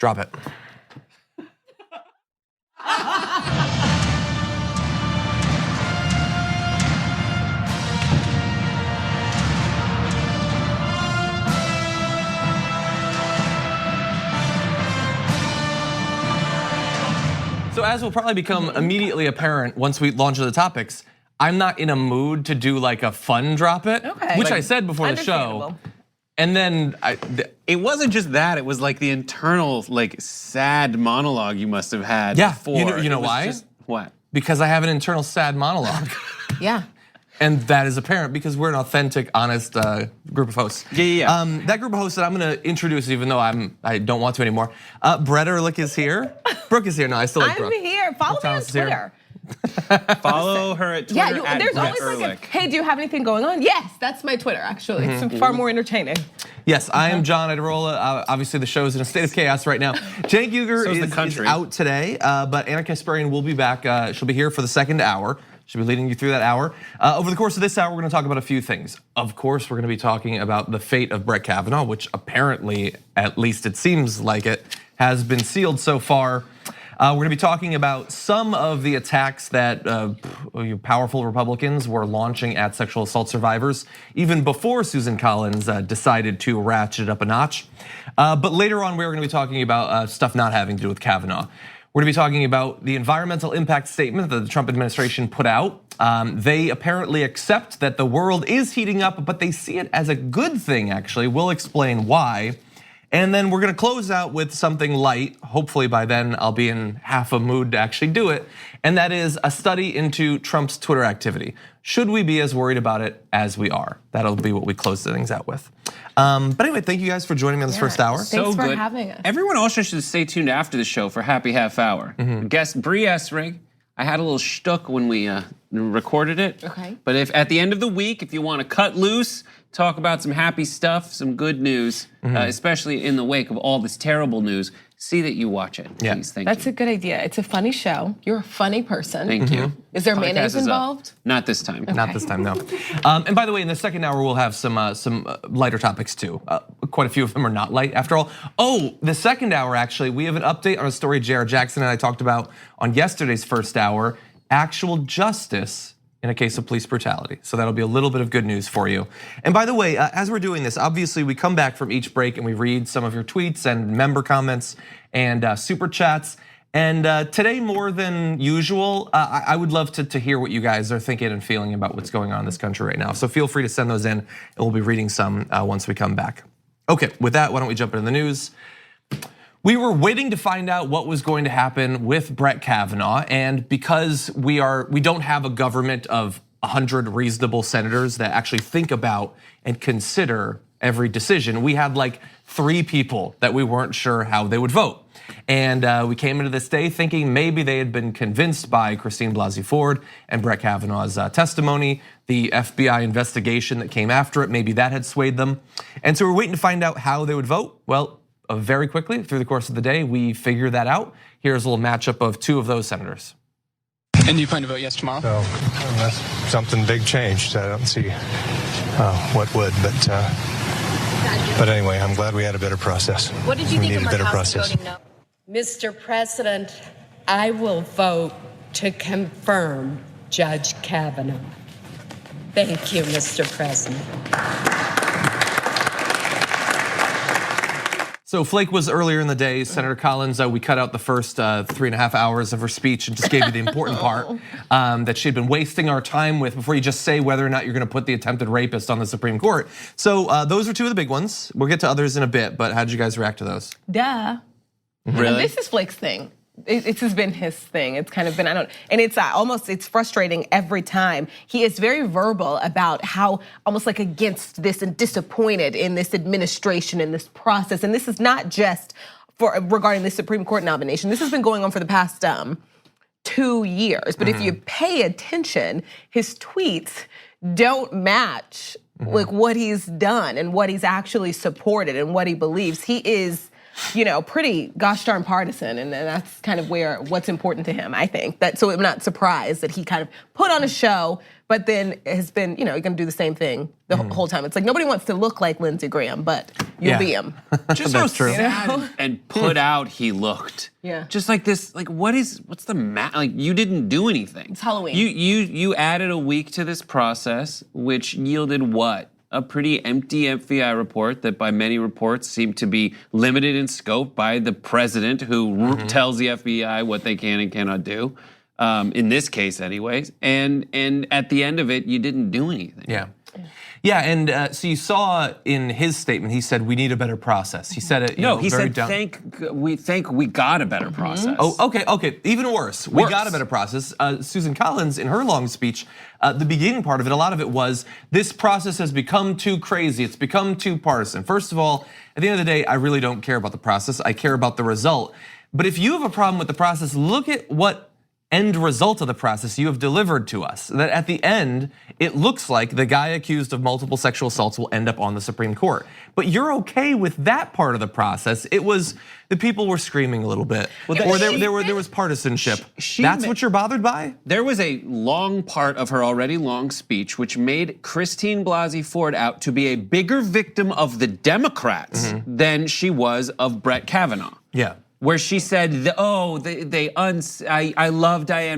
Drop it. So as will probably become immediately apparent once we launch the topics, I'm not in a mood to do like a fun drop it, which I said before the show. And then it wasn't just that; it was like the internal, like sad monologue you must have had. Yeah, before. you know why? What? Because I have an internal sad monologue. Yeah. And that is apparent because we're an authentic, honest group of hosts. Yeah. That group of hosts that I'm gonna introduce, even though I don't want to anymore. Brett Ehrlich is here. Brooke is here. No, I still like Brooke. I'm here. Follow me on Twitter. Follow her at Twitter. Yeah, there's always like hey, do you have anything going on? Yes, that's my Twitter, actually. It's far more entertaining. Yes, I am John Iderola. Obviously, the show is in a state of chaos right now. Cenk Uygur is out today, but Anna Kasparian will be back. She'll be here for the second hour. She'll be leading you through that hour. Over the course of this hour, we're gonna talk about a few things. Of course, we're gonna be talking about the fate of Brett Kavanaugh, which apparently, at least it seems like it, has been sealed so far. We're gonna be talking about some of the attacks that powerful Republicans were launching at sexual assault survivors, even before Susan Collins decided to ratchet it up a notch. But later on, we're gonna be talking about stuff not having to do with Kavanaugh. We're gonna be talking about the environmental impact statement that the Trump administration put out. They apparently accept that the world is heating up, but they see it as a good thing, actually. We'll explain why. And then we're gonna close out with something light. Hopefully by then I'll be in half a mood to actually do it. And that is a study into Trump's Twitter activity. Should we be as worried about it as we are? That'll be what we close things out with. But anyway, thank you guys for joining me on this first hour. Thanks for having us. Everyone also should stay tuned after the show for Happy Half Hour. Guest Bree Essrig. I had a little shtuck when we recorded it. Okay. But if at the end of the week, if you want to cut loose, talk about some happy stuff, some good news, especially in the wake of all this terrible news, see that you watch it. Yeah. Please, thank you. That's a good idea. It's a funny show. You're a funny person. Thank you. Is there Podcast mayonnaise is up. involved? Not this time. Not this time, no. And by the way, in the second hour, we'll have some lighter topics too. Quite a few of them are not light after all. Oh, the second hour, actually, we have an update on a story Jared Jackson and I talked about on yesterday's first hour, actual justice in a case of police brutality. So that'll be a little bit of good news for you. And by the way, as we're doing this, obviously we come back from each break and we read some of your tweets and member comments and super chats. And today, more than usual, I would love to hear what you guys are thinking and feeling about what's going on in this country right now. So feel free to send those in and we'll be reading some once we come back. Okay, with that, why don't we jump into the news? We were waiting to find out what was going to happen with Brett Kavanaugh, and because we don't have a government of 100 reasonable senators that actually think about and consider every decision, we had like 3 people that we weren't sure how they would vote. And we came into this day thinking maybe they had been convinced by Christine Blasey Ford and Brett Kavanaugh's testimony, the FBI investigation that came after it, maybe that had swayed them. And so we're waiting to find out how they would vote. Well, very quickly through the course of the day, we figured that out. Here's a little matchup of 2 of those senators. And do you plan to vote yes tomorrow? No, unless something big changed. I don't see what would, but anyway, I'm glad we had a better process. What did you think of my better House process. voting no? Mr. President, I will vote to confirm Judge Kavanaugh. Thank you, Mr. President. So Flake was earlier in the day. Senator Collins, we cut out the first 3.5 hours of her speech and just gave you the important part that she'd been wasting our time with before you just say whether or not you're gonna put the attempted rapist on the Supreme Court. So those are 2 of the big ones. We'll get to others in a bit, but how did you guys react to those? Duh. Really? And this is Flake's thing. It's has been his thing. It's kind of been, and it's frustrating every time. He is very verbal about how almost like against this and disappointed in this administration and this process. And this is not just regarding the Supreme Court nomination. This has been going on for the past 2 years. But if you pay attention, his tweets don't match like what he's done and what he's actually supported and what he believes. He is pretty gosh darn partisan, and that's kind of what's important to him, I think. So I'm not surprised that he kind of put on a show, but then has been, going to do the same thing the whole time. It's like nobody wants to look like Lindsey Graham, but you'll be him. Just how sad and put out he looked. Yeah. Just like this, like what's the matter? Like you didn't do anything. It's Halloween. You added a week to this process, which yielded what? A pretty empty FBI report that by many reports seemed to be limited in scope by the president who tells the FBI what they can and cannot do, in this case anyways. And at the end of it, you didn't do anything. Yeah, and so you saw in his statement, he said, we need a better process. He said it, he very said, we got a better process. Oh, okay, even worse. We got a better process. Susan Collins, in her long speech, the beginning part of it, a lot of it was, this process has become too crazy. It's become too partisan. First of all, at the end of the day, I really don't care about the process. I care about the result. But if you have a problem with the process, look at what end result of the process you have delivered to us. That at the end, it looks like the guy accused of multiple sexual assaults will end up on the Supreme Court. But you're okay with that part of the process. It was, the people were screaming a little bit, or there was partisanship. That's what you're bothered by? There was a long part of her already long speech which made Christine Blasey Ford out to be a bigger victim of the Democrats than she was of Brett Kavanaugh. Yeah. Where she said, I love Dianne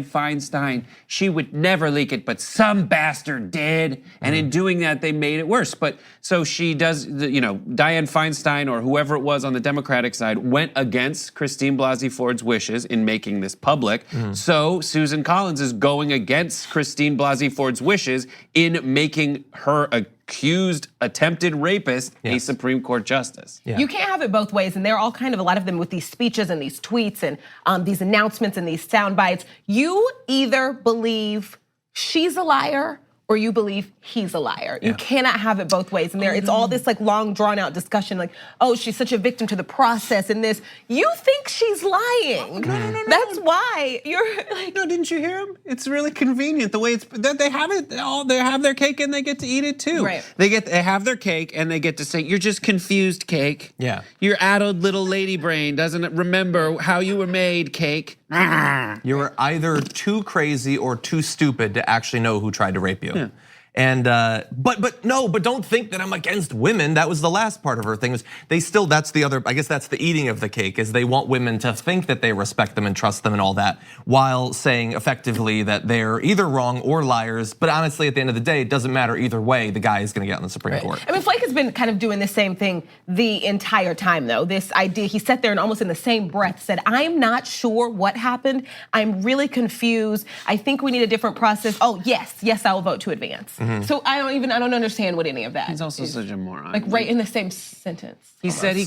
Feinstein. She would never leak it, but some bastard did. And in doing that, they made it worse. But so she does, Dianne Feinstein or whoever it was on the Democratic side went against Christine Blasey Ford's wishes in making this public. So Susan Collins is going against Christine Blasey Ford's wishes in making her accused attempted rapist a Supreme Court justice. You can't have it both ways, and they're all kind of, a lot of them with these speeches and these tweets and these announcements and these sound bites. You either believe she's a liar or you believe he's a liar. You cannot have it both ways. And it's all this like long drawn out discussion like, oh, she's such a victim to the process and this. You think she's lying. No. That's why you're like. No, didn't you hear him? It's really convenient the way they have it. They have their cake and they get to eat it too. Right. They have their cake and they get to say, you're just confused, cake. Yeah. Your addled little lady brain doesn't remember how you were made, cake. You were either too crazy or too stupid to actually know who tried to rape you. Yeah. And but don't think that I'm against women. That was the last part of her thing. Was that's the other, I guess that's the eating of the cake, is they want women to think that they respect them and trust them and all that, while saying effectively that they're either wrong or liars. But honestly, at the end of the day, it doesn't matter either way. The guy is going to get on the Supreme Court. I mean, Flake has been kind of doing the same thing the entire time, though. This idea, he sat there and almost in the same breath said, I'm not sure what happened. I'm really confused. I think we need a different process. Oh, yes, I will vote to advance. So I don't understand what any of that. He's also such a moron. Like right in the same sentence. He said he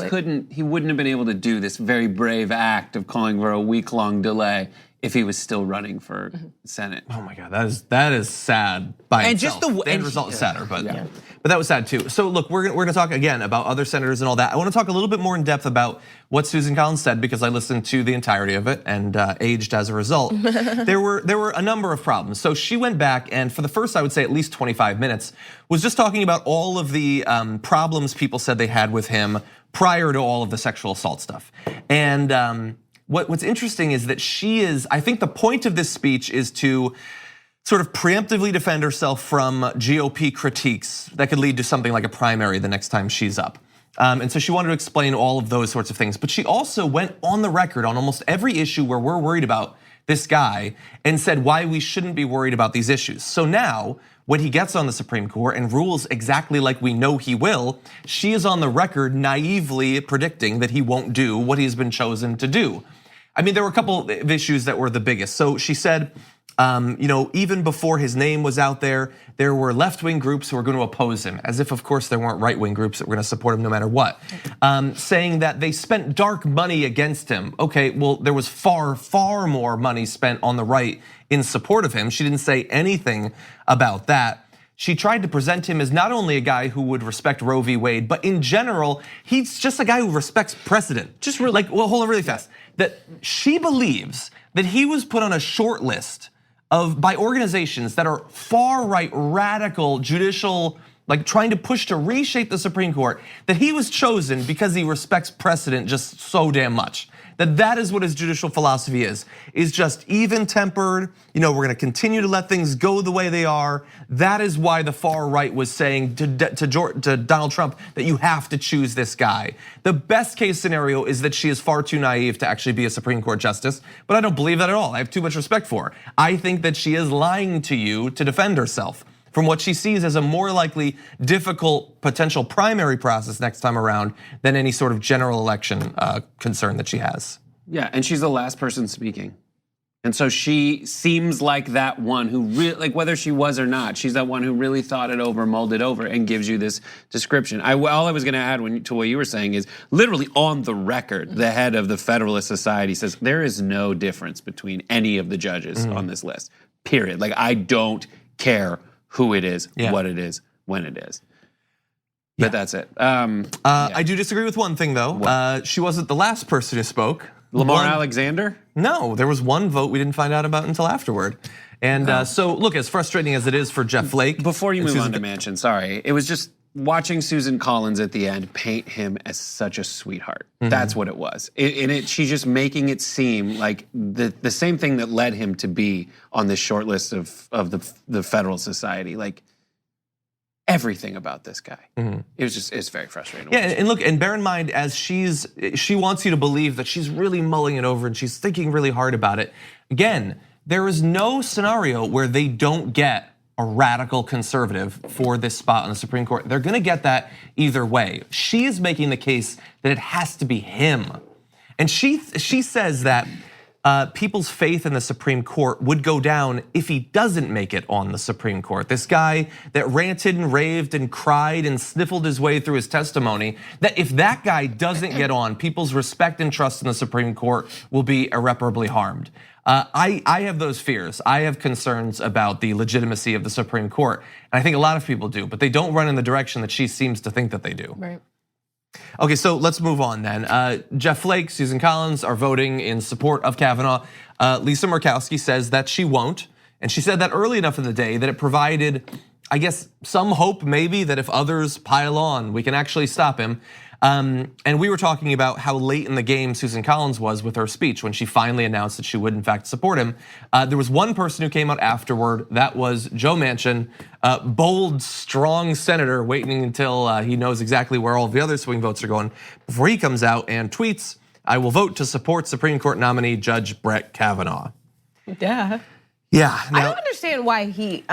wouldn't have been able to do this very brave act of calling for a week-long delay if he was still running for Senate. Oh my God, that is sad by and itself. Just the end result is sadder, but that was sad too. So look, we're gonna talk again about other senators and all that. I want to talk a little bit more in depth about what Susan Collins said, because I listened to the entirety of it and aged as a result. There were a number of problems. So she went back and for the first, I would say at least 25 minutes, was just talking about all of the problems people said they had with him prior to all of the sexual assault stuff. And what's interesting is that I think the point of this speech is to sort of preemptively defend herself from GOP critiques that could lead to something like a primary the next time she's up. And so she wanted to explain all of those sorts of things. But she also went on the record on almost every issue where we're worried about this guy and said why we shouldn't be worried about these issues. So now, when he gets on the Supreme Court and rules exactly like we know he will, she is on the record naively predicting that he won't do what he's been chosen to do. I mean, there were a couple of issues that were the biggest. So she said, even before his name was out there were left-wing groups who were going to oppose him, as if, of course, there weren't right-wing groups that were going to support him no matter what. Saying that they spent dark money against him. Okay, well, there was far, far more money spent on the right in support of him. She didn't say anything about that. She tried to present him as not only a guy who would respect Roe v. Wade, but in general, he's just a guy who respects precedent. Just really, hold on really fast. That she believes that he was put on a short list by organizations that are far right, radical judicial like trying to push to reshape the Supreme Court, that he was chosen because he respects precedent just so damn much. That is what his judicial philosophy is just even-tempered. We're gonna continue to let things go the way they are. That is why the far right was saying to Donald Trump that you have to choose this guy. The best case scenario is that she is far too naive to actually be a Supreme Court justice, but I don't believe that at all. I have too much respect for her. I think that she is lying to you to defend herself from what she sees as a more likely difficult potential primary process next time around than any sort of general election concern that she has. Yeah, and she's the last person speaking. And so she seems like that one who really, like whether she was or not, she's that one who really thought it over, mulled it over, and gives you this description. All I was gonna add to what you were saying is literally on the record, the head of the Federalist Society says there is no difference between any of the judges on this list, period. Like I don't care who it is, what it is, when it is. But that's it. I do disagree with one thing though. She wasn't the last person who spoke. Lamar Alexander? No, there was one vote we didn't find out about until afterward. And so look, as frustrating as it is for Jeff Flake. Before you move on to Manchin, sorry. It was just watching Susan Collins at the end paint him as such a sweetheart. That's what it was. She's just making it seem like the same thing that led him to be on this short list of the Federal Society. Like everything about this guy. It's very frustrating. Yeah, and look, and bear in mind, as she wants you to believe that she's really mulling it over and she's thinking really hard about it. Again, there is no scenario where they don't get a radical conservative for this spot on the Supreme Court. They're gonna get that either way. She is making the case that it has to be him. And she says that people's faith in the Supreme Court would go down if he doesn't make it on the Supreme Court. This guy that ranted and raved and cried and sniffled his way through his testimony, that if that guy doesn't get on, people's respect and trust in the Supreme Court will be irreparably harmed. I have those fears. I have concerns about the legitimacy of the Supreme Court. And I think a lot of people do, but they don't run in the direction that she seems to think that they do. Right. Okay, so let's move on then. Jeff Flake, Susan Collins are voting in support of Kavanaugh. Lisa Murkowski says that she won't. And she said that early enough in the day that it provided, I guess, some hope maybe that if others pile on, we can actually stop him. And we were talking about how late in the game Susan Collins was with her speech when she finally announced that she would in fact support him. There was one person who came out afterward, that was Joe Manchin, bold, strong senator waiting until he knows exactly where all the other swing votes are going before he comes out and tweets, "I will vote to support Supreme Court nominee Judge Brett Kavanaugh." Yeah. Yeah. I don't understand why he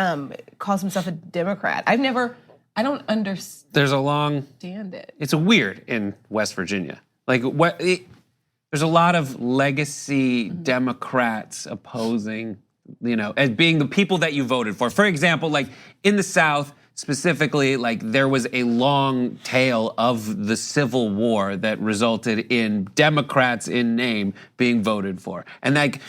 calls himself a Democrat. I don't understand. There's a long. It's weird in West Virginia. Like there's a lot of legacy Democrats opposing, as being the people that you voted for. For example, like in the South specifically, like there was a long tale of the Civil War that resulted in Democrats in name being voted for. And like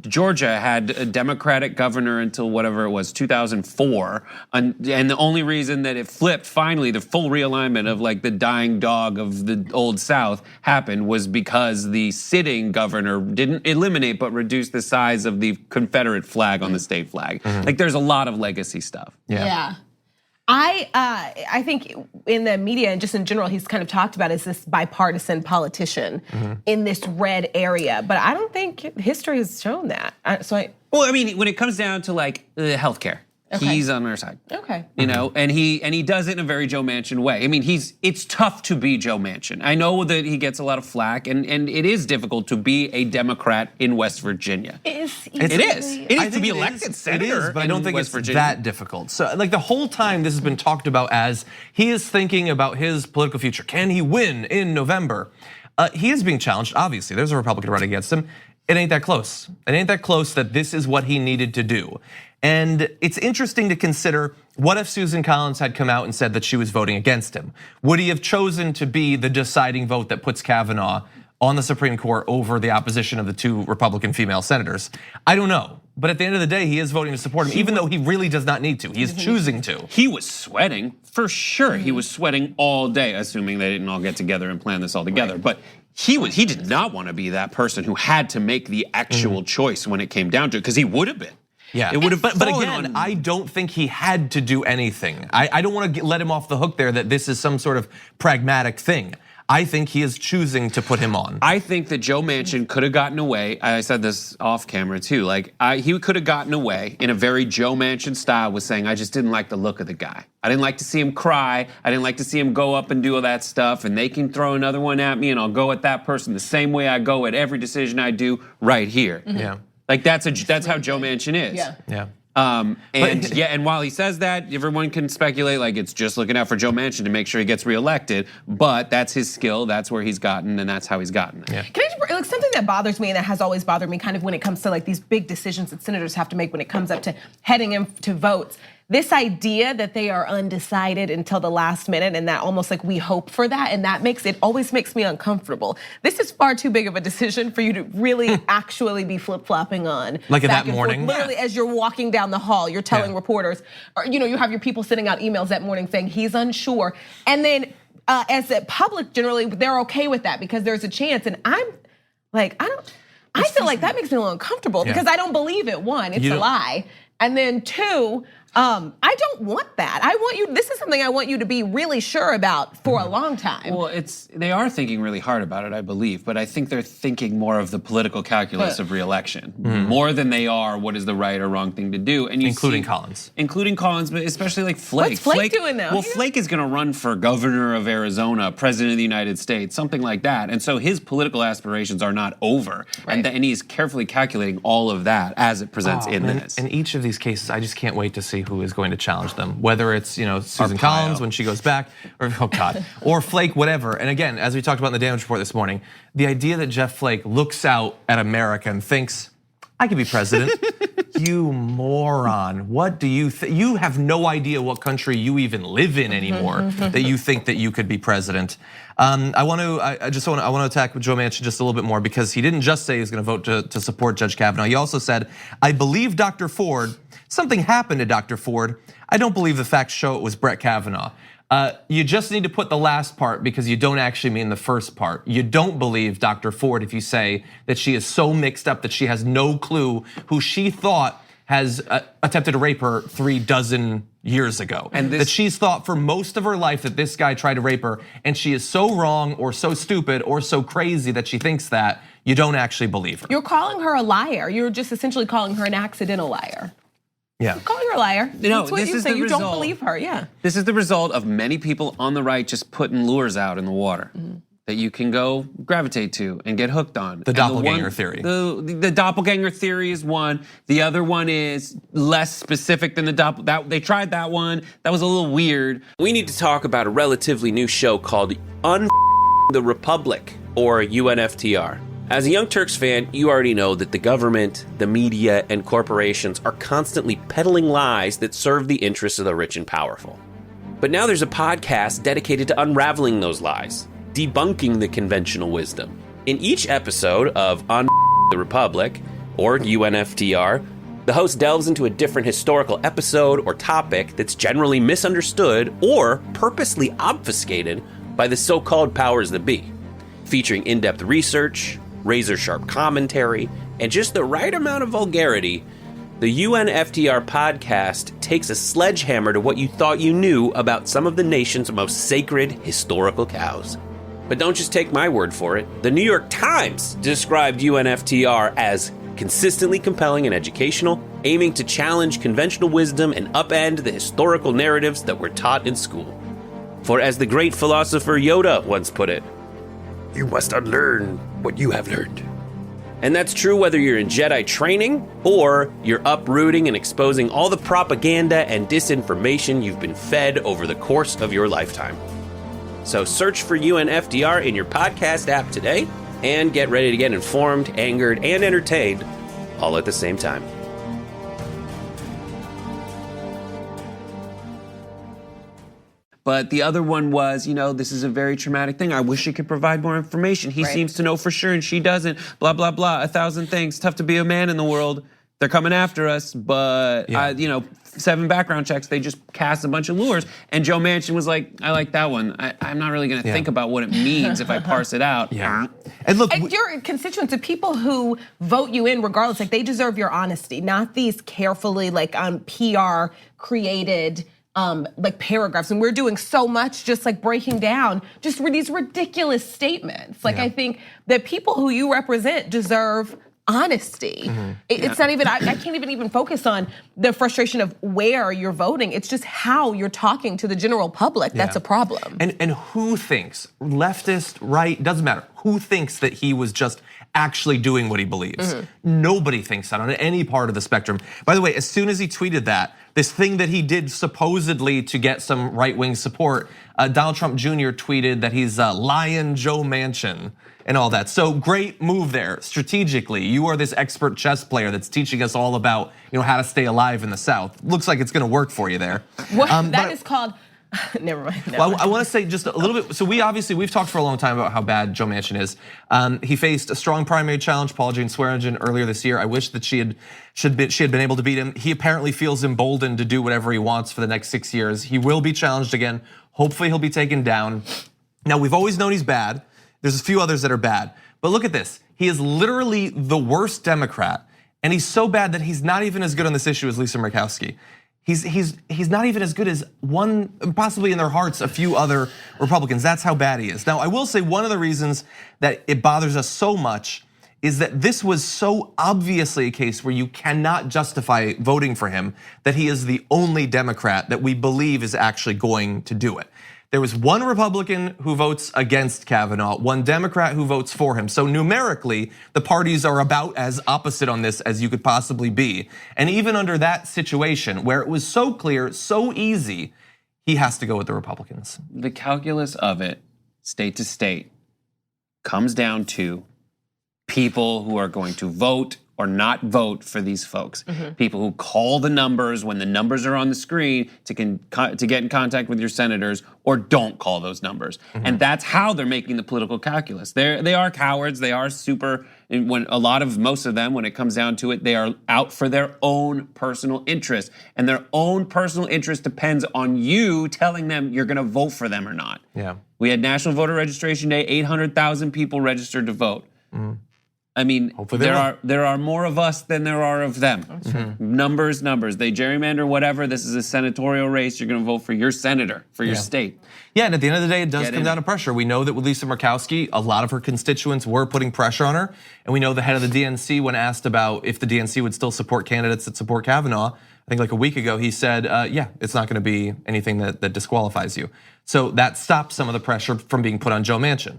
Georgia had a Democratic governor until whatever it was, 2004. And the only reason that it flipped finally, the full realignment of like the dying dog of the old South happened was because the sitting governor didn't eliminate but reduce the size of the Confederate flag on the state flag. Like there's a lot of legacy stuff. Yeah. I think in the media and just in general, he's kind of talked about as this bipartisan politician in this red area, but I don't think history has shown that. Well, I mean, when it comes down to like healthcare, he's on our side. Okay. And he does it in a very Joe Manchin way. I mean, it's tough to be Joe Manchin. I know that he gets a lot of flack, and it is difficult to be a Democrat in West Virginia. It is to be elected senator. It is, but I don't think it's that difficult. So like the whole time this has been talked about as he is thinking about his political future. Can he win in November? He is being challenged, obviously. There's a Republican running against him. It ain't that close. It ain't that close that this is what he needed to do. And it's interesting to consider, what if Susan Collins had come out and said that she was voting against him? Would he have chosen to be the deciding vote that puts Kavanaugh on the Supreme Court over the opposition of the two Republican female senators? I don't know. But at the end of the day, he is voting to support him, even though he really does not need to. He is choosing to. He was sweating, for sure. He was sweating all day, assuming they didn't all get together and plan this all together. Right. But he did not want to be that person who had to make the actual choice when it came down to it, because he would have been. Yeah, It would have but fallen again, on- I don't think he had to do anything. I don't want to let him off the hook there that this is some sort of pragmatic thing. I think he is choosing to put him on. I think that Joe Manchin could have gotten away. I said this off camera too. Like he could have gotten away in a very Joe Manchin style with saying, "I just didn't like the look of the guy. I didn't like to see him cry. I didn't like to see him go up and do all that stuff. And they can throw another one at me, and I'll go at that person the same way I go at every decision I do right here." Yeah. Like that's how Joe Manchin is. Yeah. Yeah. And while he says that, everyone can speculate like it's just looking out for Joe Manchin to make sure he gets reelected. But that's his skill. That's where he's gotten, and that's how he's gotten there. Yeah. Can I just, like, something that bothers me and that has always bothered me kind of when it comes to like these big decisions that senators have to make when it comes up to heading into votes. This idea that they are undecided until the last minute and that almost like we hope for that, and that always makes me uncomfortable. This is far too big of a decision for you to really actually be flip-flopping on. Like back that and morning? forth. Literally, as you're walking down the hall, you're telling reporters, or you have your people sending out emails that morning saying he's unsure. And then as a public, generally, they're okay with that because there's a chance. And I'm like, I feel like that makes me a little uncomfortable because I don't believe it. One, it's a lie. And then two, I don't want that. I want you, this is something I want you to be really sure about for a long time. Well, they are thinking really hard about it, I believe, but I think they're thinking more of the political calculus of reelection, more than they are what is the right or wrong thing to do. And Including Collins. Including Collins, but especially like Flake. What's Flake doing now? Well, Flake is gonna run for governor of Arizona, president of the United States, something like that. And so his political aspirations are not over. Right. And he's carefully calculating all of that as it presents in this. In each of these cases, I just can't wait to see who is going to challenge them. Whether it's Susan Arpaio. Collins when she goes back, or oh God, or Flake, whatever. And again, as we talked about in the damage report this morning, the idea that Jeff Flake looks out at America and thinks, I could be president. You moron. What do you think? You have no idea what country you even live in anymore that you think that you could be president. I want to attack Joe Manchin just a little bit more because he didn't just say he's going to vote to support Judge Kavanaugh. He also said, I believe Dr. Ford, something happened to Dr. Ford. I don't believe the facts show it was Brett Kavanaugh. You just need to put the last part because you don't actually mean the first part. You don't believe Dr. Ford if you say that she is so mixed up that she has no clue who she thought has attempted to rape her 36 years ago. And that she's thought for most of her life that this guy tried to rape her, and she is so wrong or so stupid or so crazy that she thinks that you don't actually believe her. You're calling her a liar. You're just essentially calling her an accidental liar. Yeah. Calling her a liar. No, That's what this you is say. the You don't result. believe her, yeah. This is the result of many people on the right just putting lures out in the water that you can go gravitate to and get hooked on. The doppelganger theory. The doppelganger theory is one. The other one is less specific than the doppelganger. They tried that one. That was a little weird. We need to talk about a relatively new show called the Republic, or UNFTR. As a Young Turks fan, you already know that the government, the media, and corporations are constantly peddling lies that serve the interests of the rich and powerful. But now there's a podcast dedicated to unraveling those lies, debunking the conventional wisdom. In each episode of the Republic, or UNFTR, the host delves into a different historical episode or topic that's generally misunderstood or purposely obfuscated by the so-called powers that be, featuring in-depth research, razor-sharp commentary, and just the right amount of vulgarity. The UNFTR podcast takes a sledgehammer to what you thought you knew about some of the nation's most sacred historical cows. But don't just take my word for it. The New York Times described UNFTR as consistently compelling and educational, aiming to challenge conventional wisdom and upend the historical narratives that were taught in school. For as the great philosopher Yoda once put it, you must unlearn what you have learned. And that's true whether you're in Jedi training or you're uprooting and exposing all the propaganda and disinformation you've been fed over the course of your lifetime. So search for UNFTR in your podcast app today and get ready to get informed, angered, and entertained all at the same time. But the other one was, this is a very traumatic thing. I wish she could provide more information. He seems to know for sure and she doesn't. Blah, blah, blah. 1,000 things. Tough to be a man in the world. they're coming after us, but 7 background checks, they just cast a bunch of lures. And Joe Manchin was like, I like that one. I'm not really gonna think about what it means if I parse it out. Yeah. And look, your constituents, the people who vote you in regardless, like they deserve your honesty, not these carefully like PR created like paragraphs. And we're doing so much just like breaking down just these ridiculous statements. Like I think that people who you represent deserve honesty. It's not even, I can't even focus on the frustration of where you're voting. It's just how you're talking to the general public. That's a problem. And who thinks, leftist, right, doesn't matter. Who thinks that he was just actually doing what he believes? Nobody thinks that on any part of the spectrum. By the way, as soon as he tweeted that, this thing that he did supposedly to get some right-wing support, Donald Trump Jr. tweeted that he's Lion Joe Manchin and all that. So great move there, strategically. You are this expert chess player that's teaching us all about how to stay alive in the South. Looks like it's gonna work for you there. That is called, never mind. Well, I want to say just a little bit. So we've talked for a long time about how bad Joe Manchin is. He faced a strong primary challenge, Paula Jane Swearengin, earlier this year. I wish that she had been able to beat him. He apparently feels emboldened to do whatever he wants for the next 6 years. He will be challenged again. Hopefully, he'll be taken down. Now, we've always known he's bad. There's a few others that are bad, but look at this. He is literally the worst Democrat, and he's so bad that he's not even as good on this issue as Lisa Murkowski. He's not even as good as one, possibly in their hearts, a few other Republicans. That's how bad he is. Now, I will say one of the reasons that it bothers us so much is that this was so obviously a case where you cannot justify voting for him, that he is the only Democrat that we believe is actually going to do it. There was one Republican who votes against Kavanaugh, one Democrat who votes for him. So numerically, the parties are about as opposite on this as you could possibly be. And even under that situation, where it was so clear, so easy, he has to go with the Republicans. The calculus of it, state to state, comes down to people who are going to vote or not vote for these folks. People who call the numbers when the numbers are on the screen to get in contact with your senators, or don't call those numbers. And that's how they're making the political calculus. They are cowards, they are super, when most of them, when it comes down to it, they are out for their own personal interest. And their own personal interest depends on you telling them you're gonna vote for them or not. Yeah. We had National Voter Registration Day, 800,000 people registered to vote. I mean, there are more of us than there are of them. Numbers. They gerrymander whatever. This is a senatorial race. You're going to vote for your senator, for your state. Yeah, and at the end of the day, it does come down to pressure. We know that with Lisa Murkowski, a lot of her constituents were putting pressure on her. And we know the head of the DNC, when asked about if the DNC would still support candidates that support Kavanaugh, I think like a week ago, he said, yeah, it's not going to be anything that disqualifies you. So that stops some of the pressure from being put on Joe Manchin.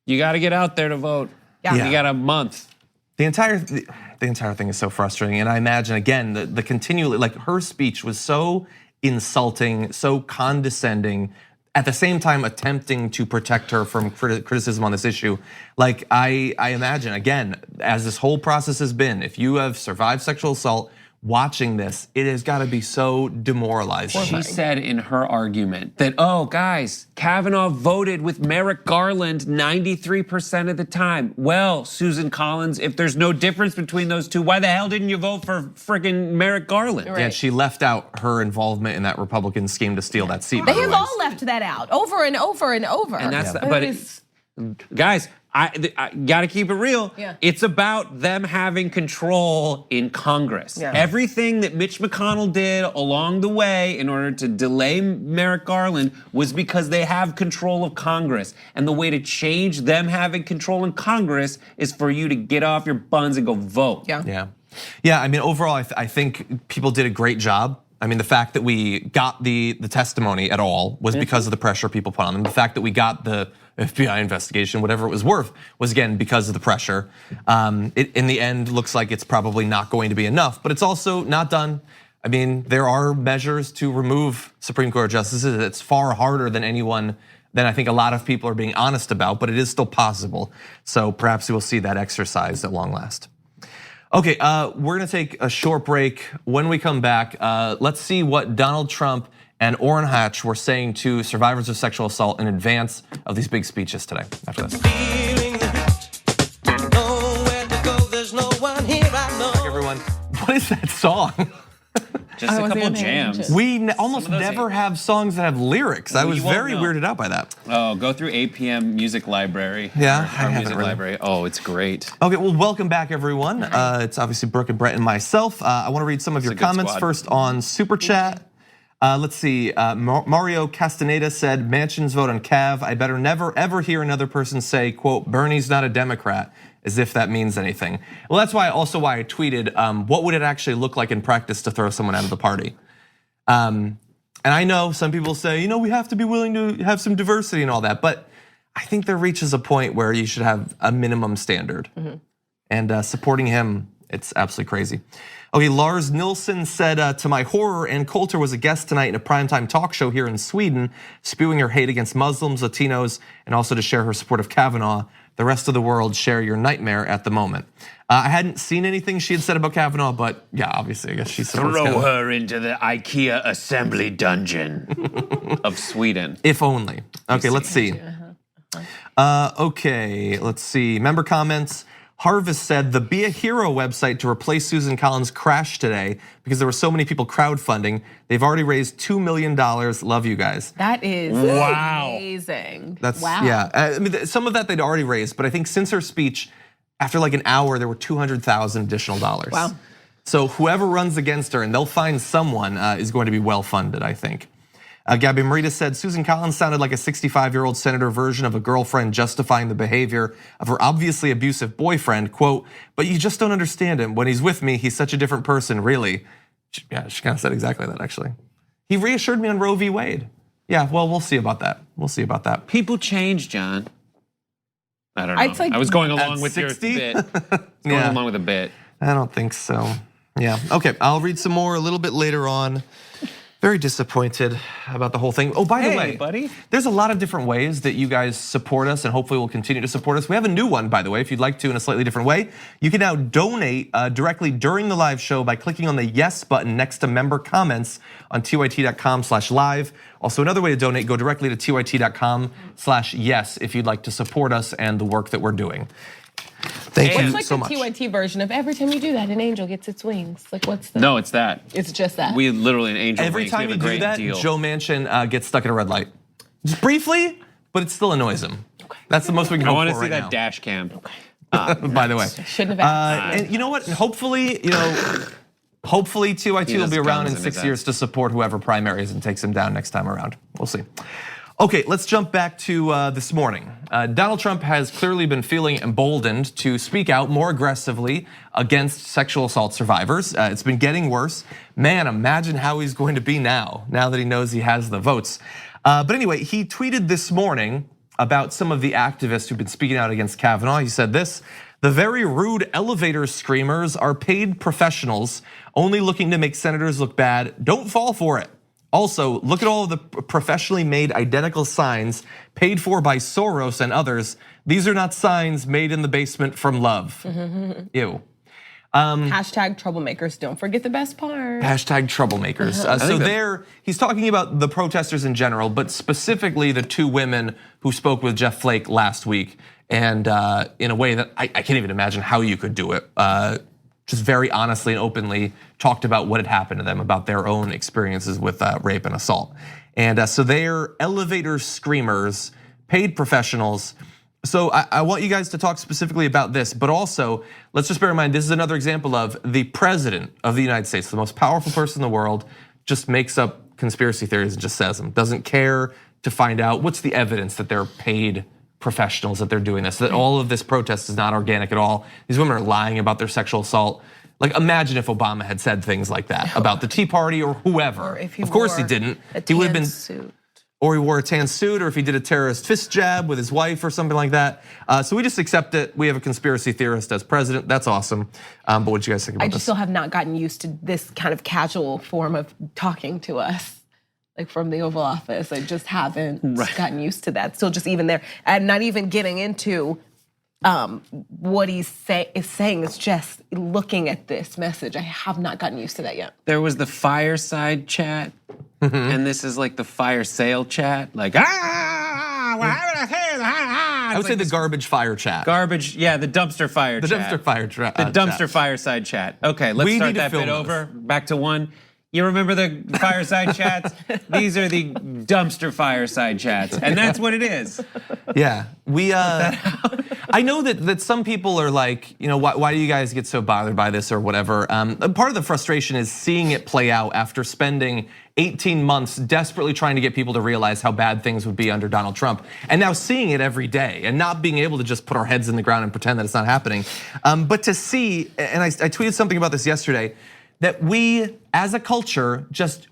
You got to get out there to vote. Yeah. You got a month. The entire thing is so frustrating, and I imagine again the continually, like, her speech was so insulting, so condescending, at the same time attempting to protect her from criticism on this issue. Like, I imagine again, as this whole process has been, if you have survived sexual assault, watching this, it has got to be so demoralizing. She said in her argument that, oh guys, Kavanaugh voted with Merrick Garland 93% of the time. Well, Susan Collins, if there's no difference between those two, why the hell didn't you vote for friggin' Merrick Garland? Right. Yeah, she left out her involvement in that Republican scheme to steal that seat. They have all left that out over and over and over. And that's, guys, I gotta keep it real. It's about them having control in Congress. Everything that Mitch McConnell did along the way in order to delay Merrick Garland was because they have control of Congress. And the way to change them having control in Congress is for you to get off your buns and go vote. Yeah, I mean, overall, I think people did a great job. I mean, the fact that we got the testimony at all was because of the pressure people put on them. The fact that we got the FBI investigation, whatever it was worth, was again because of the pressure. It, in the end, looks like it's probably not going to be enough, but it's also not done. I mean, there are measures to remove Supreme Court justices. It's far harder than I think a lot of people are being honest about, but it is still possible. So perhaps we will see that exercise at long last. Okay, we're gonna take a short break. When we come back, let's see what Donald Trump and Orrin Hatch were saying to survivors of sexual assault in advance of these big speeches today. After this. Back, everyone. What is that song? Just a couple jams. We almost never have songs that have lyrics. I was very know. weirded out by that. Oh, go through APM Music Library. Yeah, Our I haven't music really. library. Oh, it's great. Okay, well, welcome back, everyone. It's obviously Brooke and Brett and myself. I want to read some of your a good comments squad. first on Super Chat. Let's see. Mario Castaneda said, Manchin's vote on Cav. I better never, ever hear another person say, quote, Bernie's not a Democrat, as if that means anything. Well, that's why I tweeted, what would it actually look like in practice to throw someone out of the party? And I know some people say, we have to be willing to have some diversity and all that, but I think there reaches a point where you should have a minimum standard. And supporting him, it's absolutely crazy. Okay, Lars Nilsson said, to my horror, Ann Coulter was a guest tonight in a primetime talk show here in Sweden, spewing her hate against Muslims, Latinos, and also to share her support of Kavanaugh. The rest of the world share your nightmare at the moment. I hadn't seen anything she had said about Kavanaugh, but yeah, obviously, I guess she supports Throw Kavanaugh. her into the IKEA assembly dungeon of Sweden. If only. Okay, let's see. Okay, let's see. Member comments. Harvest said the Be a Hero website to replace Susan Collins crashed today because there were so many people crowdfunding. They've already raised $2 million. Love you guys. That is amazing. That's wow. Yeah. I mean, some of that they'd already raised, but I think since her speech, after like an hour, there were $200,000 additional dollars. Wow. So whoever runs against her, and they'll find someone, is going to be well funded, I think. Gabby Marita said Susan Collins sounded like a 65-year-old senator version of a girlfriend justifying the behavior of her obviously abusive boyfriend. Quote, but you just don't understand him. When he's with me, he's such a different person, really. Yeah, she kind of said exactly that, actually. He reassured me on Roe v. Wade. Yeah, well, we'll see about that. We'll see about that. People change, John. I don't know. It's like I was going along at with 60? your bit. Going along with a bit. I don't think so. Yeah, okay, I'll read some more a little bit later on. Very disappointed about the whole thing. Oh, by the way, buddy. There's a lot of different ways that you guys support us and hopefully will continue to support us. We have a new one, by the way, if you'd like to in a slightly different way. You can now donate directly during the live show by clicking on the yes button next to member comments on tyt.com/live. Also, another way to donate, go directly to tyt.com/yes if you'd like to support us and the work that we're doing. Thank you What's like so the much. TYT version of every time you do that, an angel gets its wings? Like what's the? No, it's that. It's just that. We literally an angel. Every wings. time we you have a do great that, deal. Joe Manchin gets stuck in a red light. Just briefly, but it still annoys him. That's the most we can I hope want to for see right that now. dash cam. By the way. Shouldn't have asked. And you know what? Hopefully, hopefully TYT will has be around in guns in 6 his years to support whoever primaries and takes him down next time around. We'll see. Okay, let's jump back to this morning. Donald Trump has clearly been feeling emboldened to speak out more aggressively against sexual assault survivors. It's been getting worse. Man, imagine how he's going to be now that he knows he has the votes. But anyway, he tweeted this morning about some of the activists who've been speaking out against Kavanaugh. He said this: the very rude elevator screamers are paid professionals only looking to make senators look bad. Don't fall for it. Also, look at all of the professionally made identical signs paid for by Soros and others. These are not signs made in the basement from love. Ew. Hashtag troublemakers. Don't forget the best part. Hashtag troublemakers. So he's talking about the protesters in general, but specifically the two women who spoke with Jeff Flake last week, and in a way that I can't even imagine how you could do it. Just very honestly and openly talked about what had happened to them, about their own experiences with rape and assault. And so they're elevator screamers, paid professionals. So I want you guys to talk specifically about this, but also let's just bear in mind, this is another example of the president of the United States, the most powerful person in the world, just makes up conspiracy theories and just says them. Doesn't care to find out what's the evidence that they're paid professionals, that they're doing this, that all of this protest is not organic at all. These women are lying about their sexual assault. Like, imagine if Obama had said things like that about the Tea Party or whoever. Or if he of course he wore didn't. a He would have tan been, suit. or he wore a tan suit, or if he did a terrorist fist jab with his wife or something like that. So we just accept it. We have a conspiracy theorist as president. That's awesome. But what do you guys think about I this? just still have not gotten used to this kind of casual form of talking to us, like from the Oval Office. I just haven't gotten used to that. Still just even there. And not even getting into what he's saying. Is just looking at this message. I have not gotten used to that yet. There was the fireside chat, and this is like the fire sale chat. Like, I would say the garbage fire chat. Garbage, yeah, the dumpster fire The chat. dumpster fire chat. The dumpster fireside chat. Okay, let's We start need to that bit film over. Back to one. You remember the fireside chats? These are the dumpster fireside chats, and that's what it is. Yeah, I know that some people are like, why do you guys get so bothered by this or whatever? Part of the frustration is seeing it play out after spending 18 months desperately trying to get people to realize how bad things would be under Donald Trump, and now seeing it every day and not being able to just put our heads in the ground and pretend that it's not happening. But to see, and I tweeted something about this yesterday, that we, as a culture,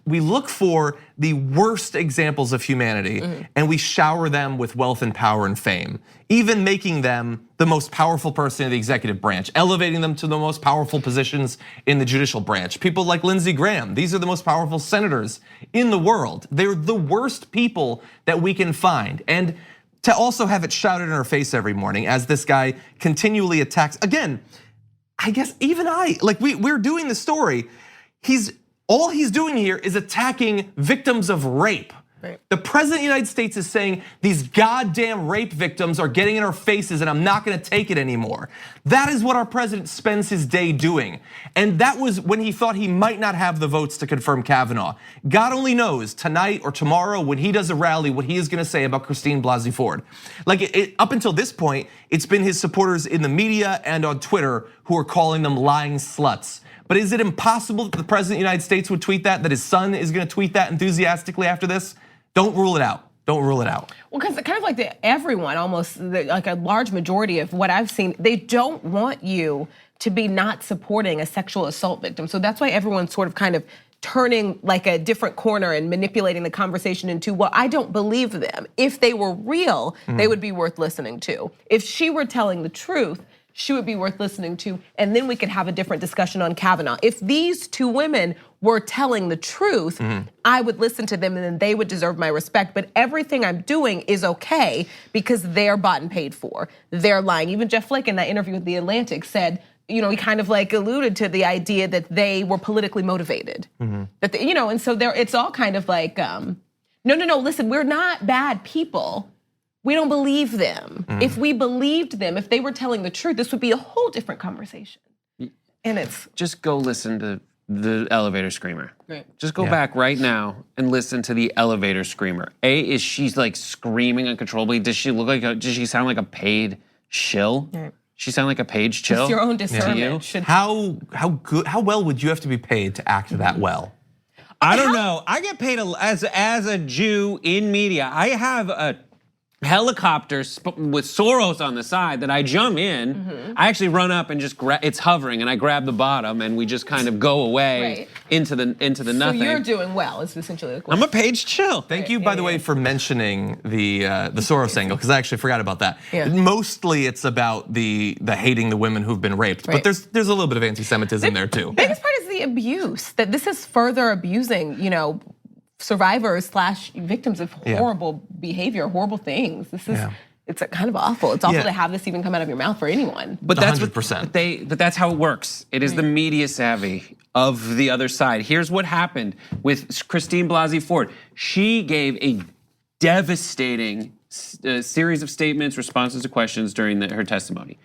we look for the worst examples of humanity and we shower them with wealth and power and fame, even making them the most powerful person in the executive branch, elevating them to the most powerful positions in the judicial branch. People like Lindsey Graham, these are the most powerful senators in the world. They're the worst people that we can find. And to also have it shouted in our face every morning as this guy continually attacks, again, I guess even we're doing the story. All he's doing here is attacking victims of rape. Right. The president of the United States is saying these goddamn rape victims are getting in our faces and I'm not gonna take it anymore. That is what our president spends his day doing. And that was when he thought he might not have the votes to confirm Kavanaugh. God only knows tonight or tomorrow when he does a rally what he is gonna say about Christine Blasey Ford. Up until this point, it's been his supporters in the media and on Twitter who are calling them lying sluts. But is it impossible that the president of the United States would tweet that his son is gonna tweet that enthusiastically after this? Don't rule it out. Don't rule it out. Well, because kind of like everyone, almost like a large majority of what I've seen, they don't want you to be not supporting a sexual assault victim. So that's why everyone's sort of kind of turning like a different corner and manipulating the conversation into, well, I don't believe them. If they were real, they would be worth listening to. If she were telling the truth, she would be worth listening to, and then we could have a different discussion on Kavanaugh. If these two women were telling the truth, I would listen to them and then they would deserve my respect. But everything I'm doing is okay because they're bought and paid for. They're lying. Even Jeff Flake in that interview with The Atlantic said, he kind of like alluded to the idea that they were politically motivated. That and so it's all kind of like, no, listen, we're not bad people. We don't believe them. If we believed them, if they were telling the truth, this would be a whole different conversation. And it's just go listen to the elevator screamer. Right. Just go back right now and listen to the elevator screamer. Is she's like screaming uncontrollably? Does she look like does she sound like a paid shill? Right. She sound like a paid shill? It's your own discernment. To you? How well would you have to be paid to act that well? I don't know. I get paid as a Jew in media. I have a helicopter with Soros on the side that I jump in. I actually run up and just it's hovering and I grab the bottom and we just kind of go away into the nothing. So you're doing well, is essentially the question. I'm a paid chill. Thank you, by the way, for mentioning the Soros angle, because I actually forgot about that. Yeah. Mostly it's about the hating the women who've been raped, but there's a little bit of anti-Semitism there too. The biggest part is the abuse, that this is further abusing, survivors / victims of horrible behavior, horrible things. This is, it's kind of awful. It's awful to have this even come out of your mouth for anyone. But that's 100%. But that's how it works. It is the media savvy of the other side. Here's what happened with Christine Blasey Ford. She gave a devastating series of statements, responses to questions during her testimony.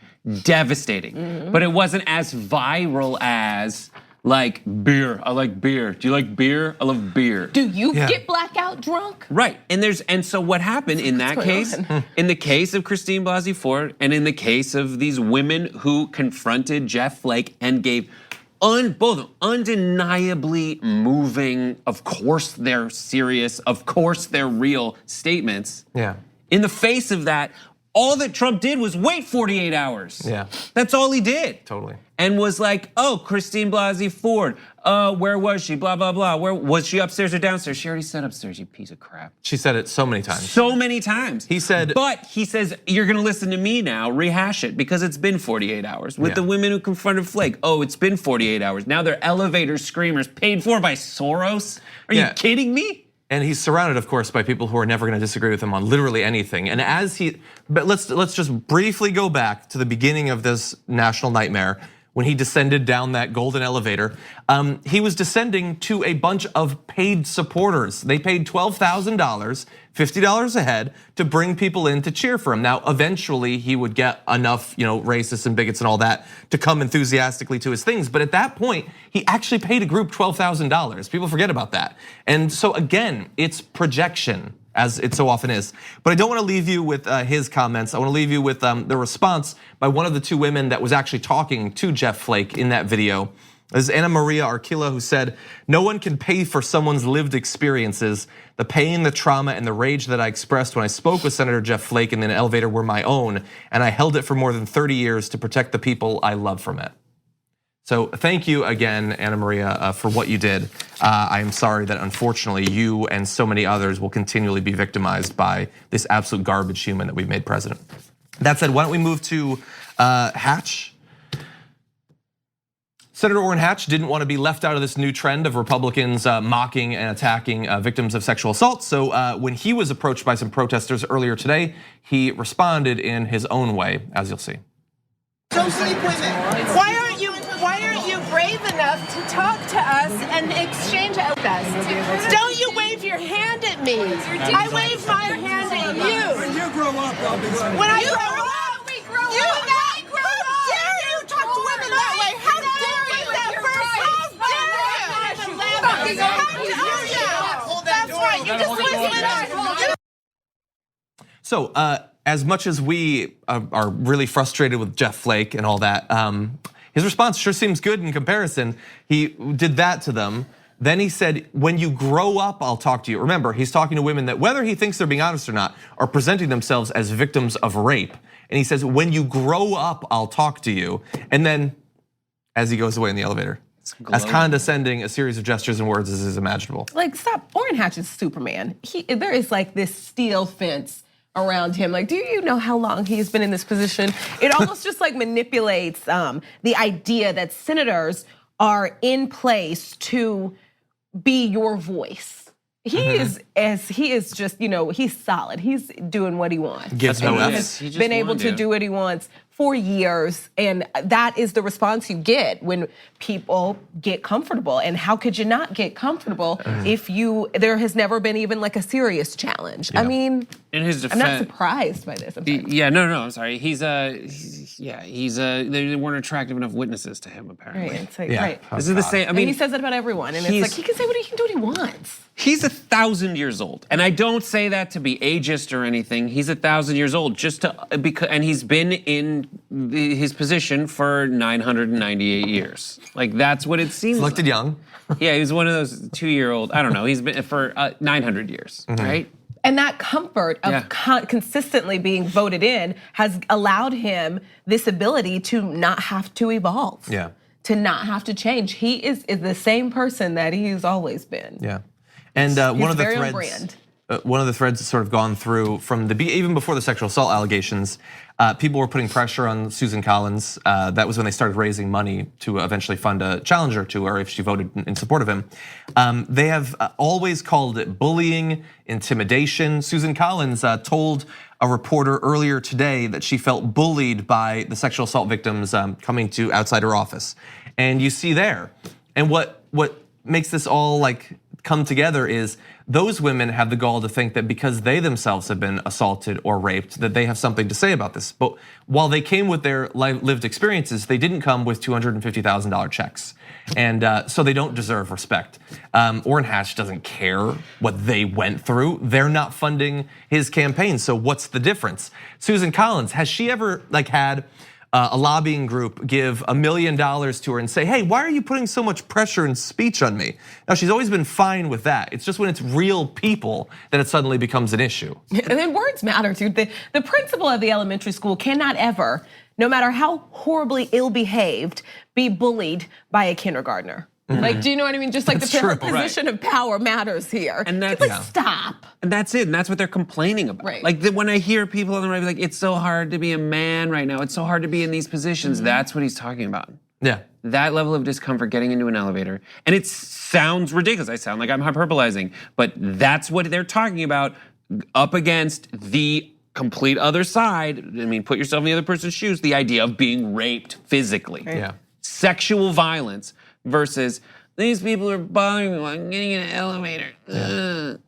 Devastating. But it wasn't as viral as like beer. I like beer. Do you like beer? I love beer. Do you get blackout drunk? Right, and so what happened in that case, in the case of Christine Blasey Ford, and in the case of these women who confronted Jeff Flake and gave both undeniably moving, of course they're serious, of course they're real statements. Yeah. In the face of that, all that Trump did was wait 48 hours. Yeah. That's all he did. Totally. And was like, oh, Christine Blasey Ford, where was she? Blah, blah, blah. Where was she, upstairs or downstairs? She already said upstairs, you piece of crap. She said it so many times. So many times. He said, but he says, you're gonna listen to me now, rehash it, because it's been 48 hours. With the women who confronted Flake, it's been 48 hours. Now they're elevator screamers paid for by Soros? Are you kidding me? And he's surrounded, of course, by people who are never going to disagree with him on literally anything. And but let's just briefly go back to the beginning of this national nightmare when he descended down that golden elevator, he was descending to a bunch of paid supporters. They paid $12,000, $50 a head to bring people in to cheer for him. Now, eventually he would get enough, racists and bigots and all that to come enthusiastically to his things. But at that point, he actually paid a group $12,000. People forget about that. And so again, it's projection, as it so often is. But I don't want to leave you with his comments. I want to leave you with the response by one of the two women that was actually talking to Jeff Flake in that video. This is Anna Maria Arquila, who said, "No one can pay for someone's lived experiences. The pain, the trauma, and the rage that I expressed when I spoke with Senator Jeff Flake in an elevator were my own, and I held it for more than 30 years to protect the people I love from it." So thank you again, Anna Maria, for what you did. I am sorry that unfortunately you and so many others will continually be victimized by this absolute garbage human that we've made president. That said, why don't we move to Hatch? Senator Orrin Hatch didn't want to be left out of this new trend of Republicans mocking and attacking victims of sexual assault. So when he was approached by some protesters earlier today, he responded in his own way, as you'll see. Don't sleep with it. Why aren't you brave enough to talk to us and exchange with us? Don't you wave your hand at me. I wave my hand at you. When you grow up, I'll be glad. When I grow up, how dare you talk to women that way? How dare you? That first, how dare you? That's right. You just wasted us. So as much as we are really frustrated with Jeff Flake and all that, his response sure seems good in comparison. He did that to them. Then he said, "When you grow up, I'll talk to you." Remember, he's talking to women that, whether he thinks they're being honest or not, are presenting themselves as victims of rape. And he says, "When you grow up, I'll talk to you." And then, as he goes away in the elevator, as condescending a series of gestures and words as is imaginable. Like, stop. Orrin Hatch is Superman. There is like this steel fence around him. Like, do you know how long he's been in this position? It almost just like manipulates the idea that senators are in place to be your voice. He is just, he's solid. He's doing what he wants. Gives no F's. He's been able to do what he wants for years, and that is the response you get when people get comfortable. And how could you not get comfortable if there has never been even like a serious challenge? Yeah. I mean, in his defense, I'm not surprised by this. I'm sorry. They weren't attractive enough witnesses to him, apparently. Right, it's like, right. This is the same. I mean, and he says that about everyone, and it's like he can say he can do what he wants. He's 1,000 years old, and I don't say that to be ageist or anything. He's 1,000 years old, and he's been in his position for 998 years. Like, that's what it seems. Selected young. Yeah, he was one of those 2-year-old. I don't know. He's been for 900 years, right? And that comfort of consistently being voted in has allowed him this ability to not have to evolve. Yeah. To not have to change. He is the same person that he's always been. Yeah. And one of the threads that's sort of gone through from even before the sexual assault allegations, people were putting pressure on Susan Collins. That was when they started raising money to eventually fund a challenger to her if she voted in support of him. They have always called it bullying, intimidation. Susan Collins told a reporter earlier today that she felt bullied by the sexual assault victims coming to outside her office. And you see there, and what makes this all like come together is those women have the gall to think that because they themselves have been assaulted or raped, that they have something to say about this. But while they came with their lived experiences, they didn't come with $250,000 checks. And so they don't deserve respect. Orrin Hatch doesn't care what they went through. They're not funding his campaign, so what's the difference? Susan Collins, has she ever had a lobbying group give $1 million to her and say, "Hey, why are you putting so much pressure and speech on me?" Now, she's always been fine with that. It's just when it's real people that it suddenly becomes an issue. And then words matter too. The principal of the elementary school cannot ever, no matter how horribly ill-behaved, be bullied by a kindergartner. Like, do you know what I mean? Just like the position of power matters here. And that's stop. And that's it. And that's what they're complaining about. Right. Like when I hear people on the right, like, it's so hard to be a man right now. It's so hard to be in these positions. That's what he's talking about. Yeah. That level of discomfort getting into an elevator. And it sounds ridiculous. I sound like I'm hyperbolizing, but that's what they're talking about up against the complete other side. I mean, put yourself in the other person's shoes. The idea of being raped physically. Yeah. sexual violence versus these people are bothering me while I'm getting in an elevator. The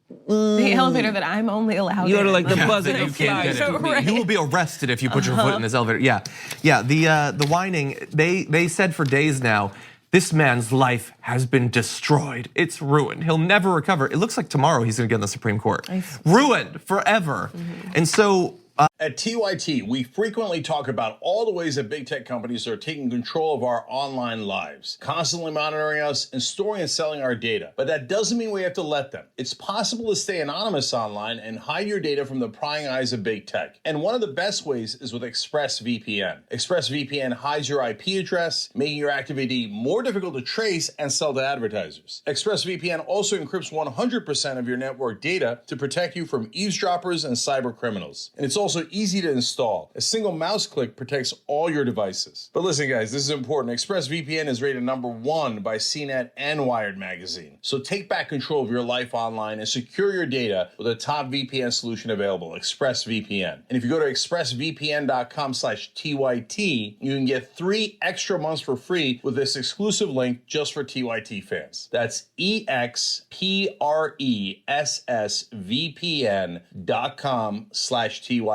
elevator that I'm only allowed You in. go to like the buzz that and you can't get into. Right. You will be arrested if you put your foot in this elevator. Yeah. The whining. They said for days now, this man's life has been destroyed. It's ruined. He'll never recover. It looks like tomorrow he's going to get in the Supreme Court. Ruined forever. And so. At TYT, we frequently talk about all the ways that big tech companies are taking control of our online lives, constantly monitoring us and storing and selling our data. But that doesn't mean we have to let them. It's possible to stay anonymous online and hide your data from the prying eyes of big tech. And one of the best ways is with ExpressVPN. ExpressVPN hides your IP address, making your activity more difficult to trace and sell to advertisers. ExpressVPN also encrypts 100% of your network data to protect you from eavesdroppers and cyber criminals. And it's also easy to install. A single mouse click protects all your devices. But listen, guys, this is important. ExpressVPN is rated #1 by CNET and Wired magazine. So take back control of your life online and secure your data with a top VPN solution available, ExpressVPN. And if you go to expressvpn.com/TYT, you can get 3 extra months for free with this exclusive link just for TYT fans. That's expressvpn.com/TYT.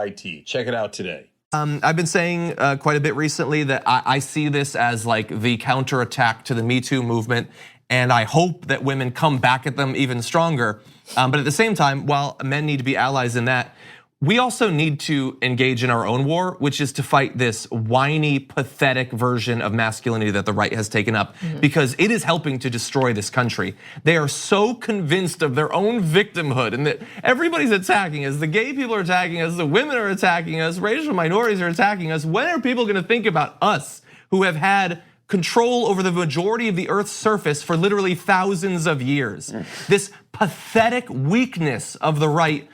Check it out today. I've been saying quite a bit recently that I see this as like the counterattack to the Me Too movement, and I hope that women come back at them even stronger. But at the same time, while men need to be allies in that, we also need to engage in our own war, which is to fight this whiny, pathetic version of masculinity that the right has taken up, because it is helping to destroy this country. They are so convinced of their own victimhood and that everybody's attacking us. The gay people are attacking us, the women are attacking us, racial minorities are attacking us. When are people gonna think about us who have had control over the majority of the Earth's surface for literally thousands of years? This pathetic weakness of the right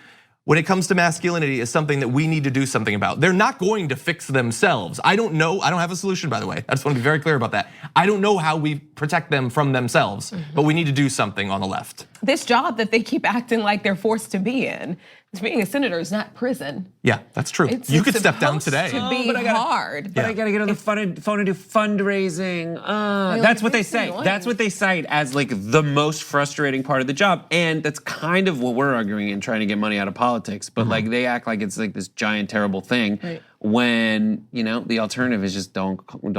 when it comes to masculinity is something that we need to do something about. They're not going to fix themselves. I don't know, I don't have a solution, by the way. I just want to be very clear about that. I don't know how we protect them from themselves, but we need to do something on the left. This job that they keep acting like they're forced to be in, being a senator is not prison. Yeah, that's true. You could step down today. To be hard. But I gotta get on the phone and do fundraising. That's what they say. That's what they cite as like the most frustrating part of the job. And that's kind of what we're arguing in trying to get money out of politics. But like they act like it's like this giant terrible thing. Right. When the alternative is just don't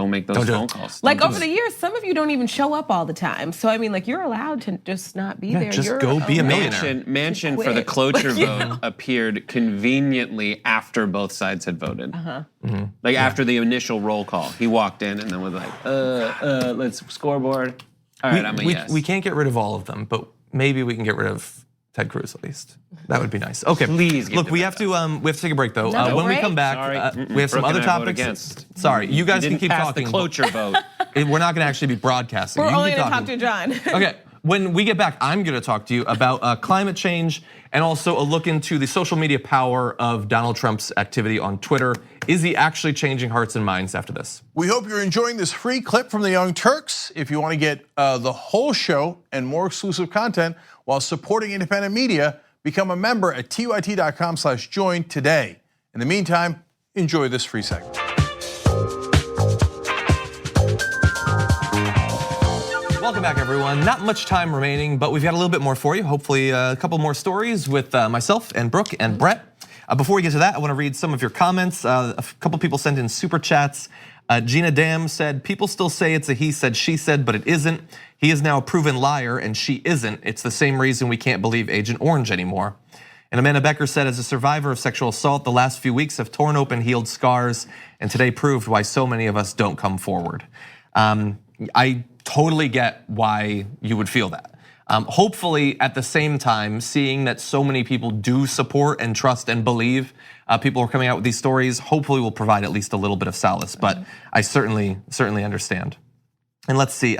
make those phone calls. Like over the years, some of you don't even show up all the time. So I mean, like you're allowed to just not be there. Just go be a millionaire. Manchin for the cloture vote appeared conveniently after both sides had voted. Like after the initial roll call, he walked in and then was like, let's scoreboard. All right, I'm a yes. We can't get rid of all of them, but maybe we can get rid of Ted Cruz at least. That would be nice. Okay, please. Look, we have to take a break though. When we come back, we have some other topics. Sorry, you guys can keep talking. The cloture vote. We're not going to actually be broadcasting. We're only going to talk to John. Okay. When we get back, I'm going to talk to you about climate change and also a look into the social media power of Donald Trump's activity on Twitter. Is he actually changing hearts and minds after this? We hope you're enjoying this free clip from the Young Turks. If you want to get the whole show and more exclusive content while supporting independent media, become a member at tyt.com/join today. In the meantime, enjoy this free segment. Welcome back, everyone. Not much time remaining, but we've got a little bit more for you. Hopefully a couple more stories with myself and Brooke and Brett. Before we get to that, I want to read some of your comments. A couple people sent in super chats. Gina Dam said, people still say it's a he said, she said, but it isn't. He is now a proven liar and she isn't. It's the same reason we can't believe Agent Orange anymore. And Amanda Becker said, as a survivor of sexual assault, the last few weeks have torn open, healed scars, and today proved why so many of us don't come forward. I totally get why you would feel that. Hopefully, at the same time, seeing that so many people do support and trust and believe people are coming out with these stories, hopefully will provide at least a little bit of solace, but I certainly understand. And let's see,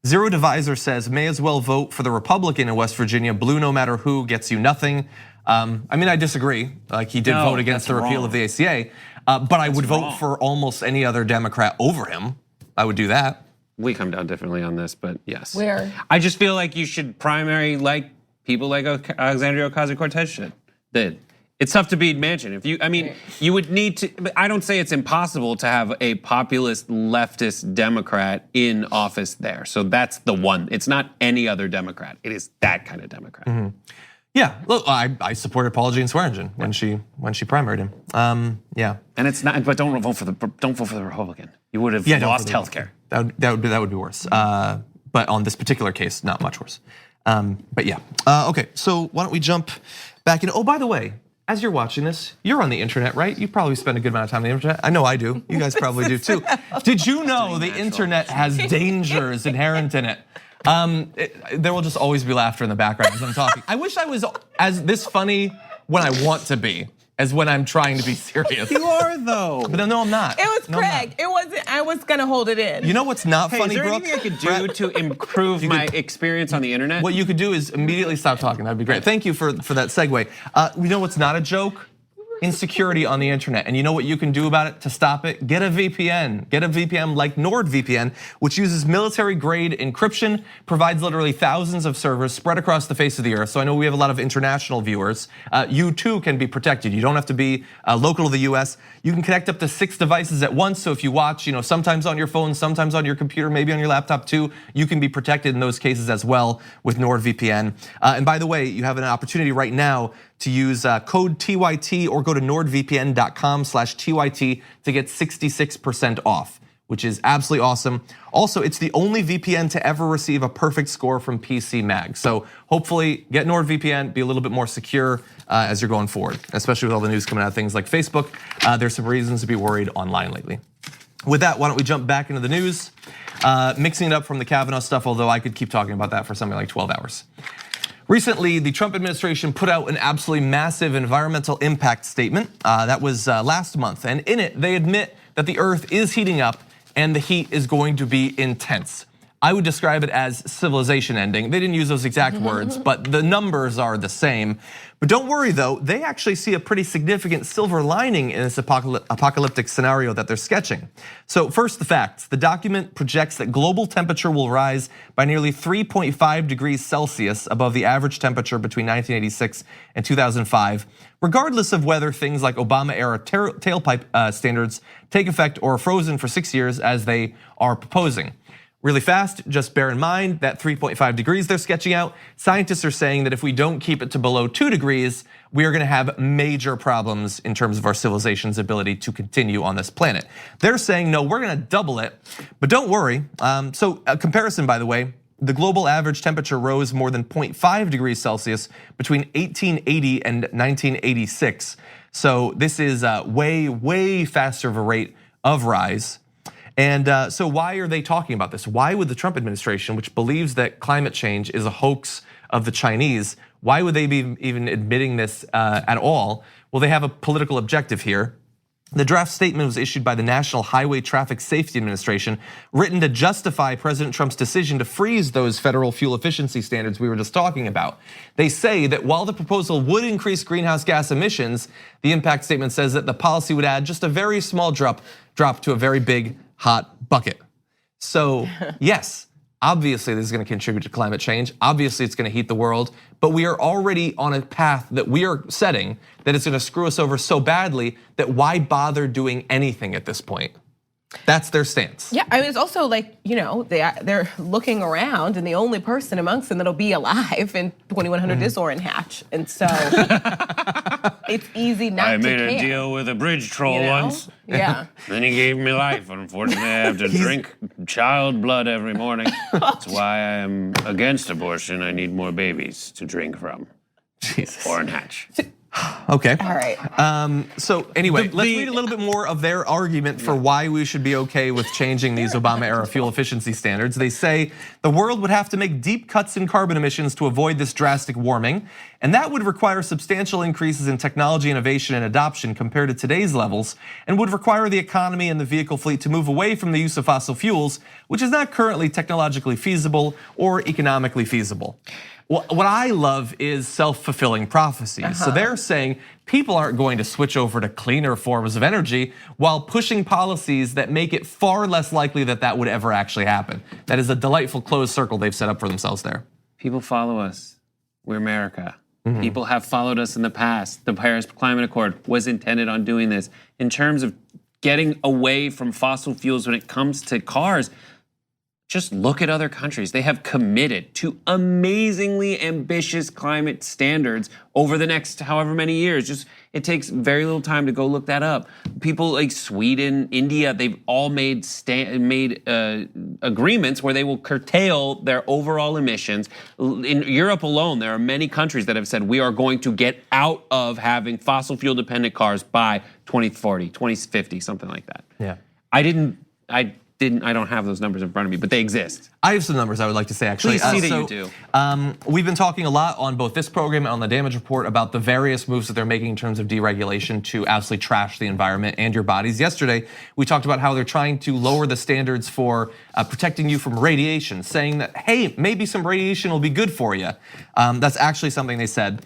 Zero Divisor says, may as well vote for the Republican in West Virginia. Blue no matter who gets you nothing. I mean, I disagree. Like he did vote against the repeal of the ACA, but I would vote for almost any other Democrat over him. I would do that. We come down differently on this, but yes. Where? I just feel like you should primary like people like Alexandria Ocasio-Cortez did. It's tough to beat Manchin. You would need to. I don't say it's impossible to have a populist leftist Democrat in office there. So that's the one. It's not any other Democrat. It is that kind of Democrat. Mm-hmm. Yeah, look, I supported Paula Jean Swearengin when she primaried him. Yeah, and it's not. But don't vote for the Republican. You would have lost health care. That would be worse. But on this particular case, not much worse. But yeah, okay. So why don't we jump back in? Oh, by the way, as you're watching this, you're on the internet, right? You probably spend a good amount of time on the internet. I know I do. You guys probably do too. Did you know the internet has dangers inherent in it? There will just always be laughter in the background as I'm talking. I wish I was as this funny when I want to be as when I'm trying to be serious. You are though. But no, I'm not. It was Craig. It wasn't. I was gonna hold it in. You know what's not funny, is there Brooke? anything I could do to improve my experience on the internet? What you could do is immediately stop talking. That'd be great. Thank you for that segue. You know what's not a joke? Insecurity on the internet. And you know what you can do about it to stop it? Get a VPN. Get a VPN like NordVPN, which uses military-grade encryption, provides literally thousands of servers spread across the face of the earth. So I know we have a lot of international viewers. You too can be protected. You don't have to be local to the US. You can connect up to 6 devices at once. So if you watch, sometimes on your phone, sometimes on your computer, maybe on your laptop too, you can be protected in those cases as well with NordVPN. And by the way, you have an opportunity right now to use code TYT or go to nordvpn.com/TYT to get 66% off, which is absolutely awesome. Also, it's the only VPN to ever receive a perfect score from PC Mag. So hopefully get NordVPN, be a little bit more secure as you're going forward, especially with all the news coming out of things like Facebook. There's some reasons to be worried online lately. With that, why don't we jump back into the news? Mixing it up from the Kavanaugh stuff, although I could keep talking about that for something like 12 hours. Recently, the Trump administration put out an absolutely massive environmental impact statement. That was last month, and in it, they admit that the earth is heating up and the heat is going to be intense. I would describe it as civilization ending. They didn't use those exact words, but the numbers are the same. But don't worry though, they actually see a pretty significant silver lining in this apocalyptic scenario that they're sketching. So first, the facts. The document projects that global temperature will rise by nearly 3.5 degrees Celsius above the average temperature between 1986 and 2005, regardless of whether things like Obama-era tailpipe standards take effect or are frozen for 6 years as they are proposing. Really fast, just bear in mind that 3.5 degrees they're sketching out. Scientists are saying that if we don't keep it to below 2 degrees, we are gonna have major problems in terms of our civilization's ability to continue on this planet. They're saying, no, we're gonna double it, but don't worry. So a comparison, by the way, the global average temperature rose more than 0.5 degrees Celsius between 1880 and 1986. So this is way, way faster of a rate of rise. And so why are they talking about this? Why would the Trump administration, which believes that climate change is a hoax of the Chinese, why would they be even admitting this at all? Well, they have a political objective here. The draft statement was issued by the National Highway Traffic Safety Administration, written to justify President Trump's decision to freeze those federal fuel efficiency standards we were just talking about. They say that while the proposal would increase greenhouse gas emissions, the impact statement says that the policy would add just a very small drop to a very big hot bucket. So yes, obviously this is gonna contribute to climate change. Obviously it's gonna heat the world, but we are already on a path that we are setting that it's gonna screw us over so badly that why bother doing anything at this point? That's their stance. Yeah, I mean, it's also like, they're looking around and the only person amongst them that'll be alive in 2100 is Orrin Hatch. And so it's easy not to care. I made a deal with a bridge troll once. Yeah. Then he gave me life. Unfortunately, I have to drink child blood every morning. That's why I am against abortion. I need more babies to drink from. Jesus. Orrin Hatch. Okay. All right. So anyway, let's read a little bit more of their argument for why we should be okay with changing these Obama-era fuel efficiency standards. They say the world would have to make deep cuts in carbon emissions to avoid this drastic warming, and that would require substantial increases in technology innovation and adoption compared to today's levels, and would require the economy and the vehicle fleet to move away from the use of fossil fuels, which is not currently technologically feasible or economically feasible. What I love is self-fulfilling prophecies. So they're saying people aren't going to switch over to cleaner forms of energy while pushing policies that make it far less likely that that would ever actually happen. That is a delightful closed circle they've set up for themselves there. People follow us. We're America. People have followed us in the past. The Paris Climate Accord was intended on doing this. In terms of getting away from fossil fuels when it comes to cars, just look at other countries. They have committed to amazingly ambitious climate standards over the next however many years. Just it takes very little time to go look that up. People like Sweden, India, they've all made agreements where they will curtail their overall emissions. In Europe alone, there are many countries that have said we are going to get out of having fossil fuel dependent cars by 2040, 2050, something like that. Yeah. I don't have those numbers in front of me, but they exist. I have some numbers I would like to say, actually. Please see that you do. We've been talking a lot on both this program and on the damage report about the various moves that they're making in terms of deregulation to absolutely trash the environment and your bodies. Yesterday, we talked about how they're trying to lower the standards for protecting you from radiation, saying that, hey, maybe some radiation will be good for you. That's actually something they said.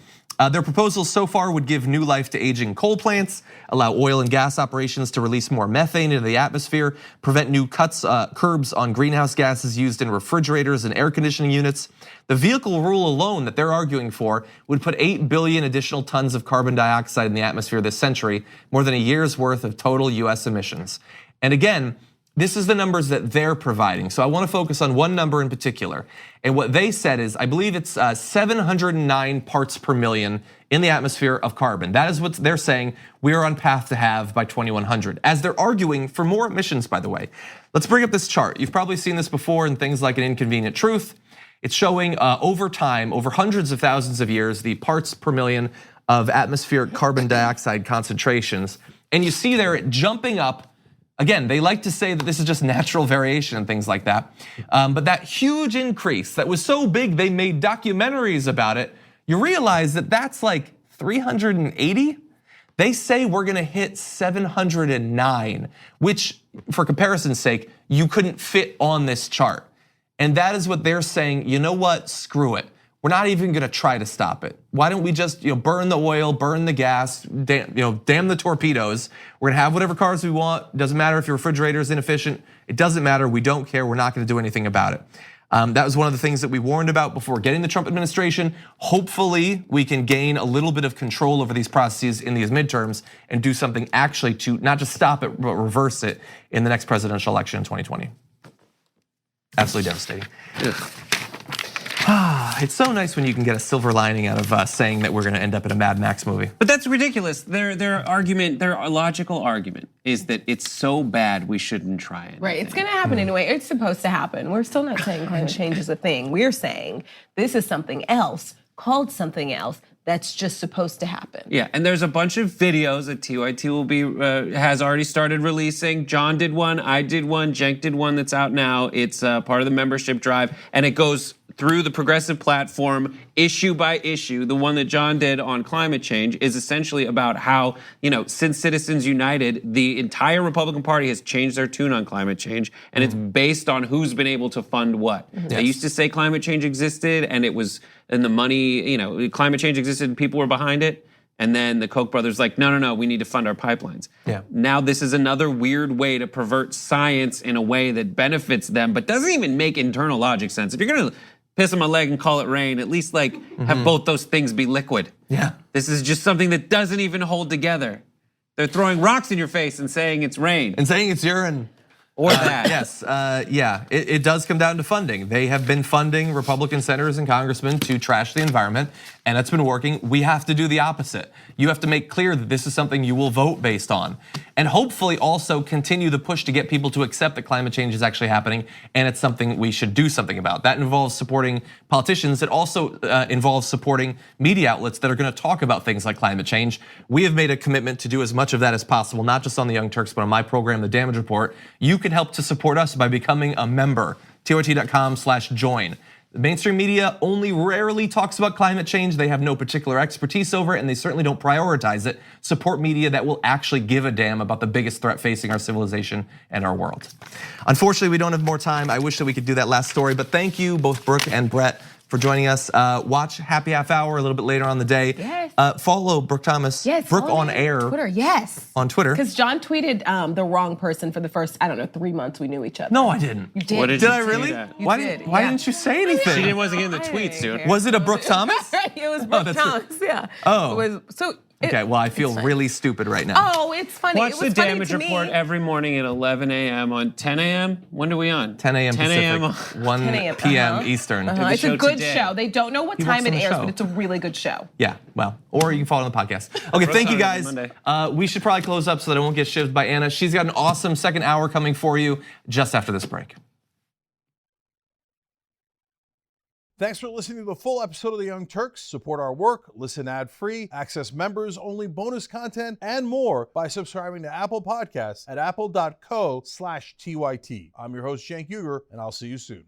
Their proposals so far would give new life to aging coal plants, allow oil and gas operations to release more methane into the atmosphere, prevent new curbs on greenhouse gases used in refrigerators and air conditioning units. The vehicle rule alone that they're arguing for would put 8 billion additional tons of carbon dioxide in the atmosphere this century, more than a year's worth of total US emissions. And again, this is the numbers that they're providing. So I want to focus on one number in particular. And what they said is, I believe it's 709 parts per million in the atmosphere of carbon. That is what they're saying we are on path to have by 2100, as they're arguing for more emissions, by the way. Let's bring up this chart. You've probably seen this before in things like An Inconvenient Truth. It's showing over time, over hundreds of thousands of years, the parts per million of atmospheric carbon dioxide concentrations. And you see there it jumping up. Again, they like to say that this is just natural variation and things like that. But that huge increase that was so big they made documentaries about it, you realize that that's like 380? They say we're gonna hit 709, which for comparison's sake, you couldn't fit on this chart. And that is what they're saying, you know what, screw it. We're not even gonna try to stop it. Why don't we just burn the oil, burn the gas, damn the torpedoes. We're gonna have whatever cars we want. Doesn't matter if your refrigerator is inefficient. It doesn't matter, we don't care, we're not gonna do anything about it. That was one of the things that we warned about before getting the Trump administration. Hopefully we can gain a little bit of control over these processes in these midterms and do something actually to not just stop it, but reverse it in the next presidential election in 2020. Absolutely devastating. It's so nice when you can get a silver lining out of saying that we're gonna end up in a Mad Max movie. But that's ridiculous. Their argument, their logical argument is that it's so bad we shouldn't try it. Right, it's gonna happen anyway. It's supposed to happen. We're still not saying climate change is a thing. We're saying this is something else, called something else, that's just supposed to happen. Yeah, and there's a bunch of videos that TYT will be has already started releasing. John did one, I did one, Cenk did one that's out now. It's part of the membership drive, and it goes through the progressive platform issue by issue. The one that John did on climate change is essentially about how, since Citizens United, the entire Republican Party has changed their tune on climate change, and it's based on who's been able to fund what. They used to say climate change existed, and it was, and the money, climate change existed and people were behind it. And then the Koch brothers like, no, we need to fund our pipelines. Yeah. Now this is another weird way to pervert science in a way that benefits them, but doesn't even make internal logic sense. If you're gonna piss on my leg and call it rain, at least have both those things be liquid. Yeah. This is just something that doesn't even hold together. They're throwing rocks in your face and saying it's rain. And saying it's urine. Or that. Yes, yeah, it does come down to funding. They have been funding Republican senators and congressmen to trash the environment, and that's been working. We have to do the opposite. You have to make clear that this is something you will vote based on, and hopefully also continue the push to get people to accept that climate change is actually happening, and it's something we should do something about. That involves supporting politicians. It also involves supporting media outlets that are gonna talk about things like climate change. We have made a commitment to do as much of that as possible, not just on the Young Turks, but on my program, The Damage Report. You can help to support us by becoming a member, tyt.com/join. The mainstream media only rarely talks about climate change. They have no particular expertise over it, and they certainly don't prioritize it. Support media that will actually give a damn about the biggest threat facing our civilization and our world. Unfortunately, we don't have more time. I wish that we could do that last story, but thank you, both Brooke and Brett, for joining us. Watch Happy Half Hour a little bit later on the day. Yes. Follow Brooke Thomas. Yes. Brooke follow on me air. Twitter. Yes. On Twitter. Because John tweeted the wrong person for the first, 3 months we knew each other. No, I didn't. You did. What did Did you I say really? that? You Why did, why yeah. didn't you say anything? She wasn't getting the tweets, dude. Was it a Brooke Thomas? It was Brooke that's Thomas. Yeah. Oh. It was, so. Okay, well, I feel really stupid right now. Oh, it's funny. Watch it the was funny damage to report me. every morning at 11 a.m. on 10 a.m. When are we on? 10 a.m. 10 Pacific, a.m. 1 10 a.m., p.m. Eastern. the It's a show good today. show. They don't know what He time works it on the airs, show. but it's a really good show. Yeah, well, or you can follow on the podcast. Okay, thank you guys. Monday. We should probably close up so that I won't get shivved by Anna. She's got an awesome second hour coming for you just after this break. Thanks for listening to the full episode of The Young Turks. Support our work, listen ad-free, access members-only bonus content, and more by subscribing to Apple Podcasts at apple.co/TYT. I'm your host, Cenk Uygur, and I'll see you soon.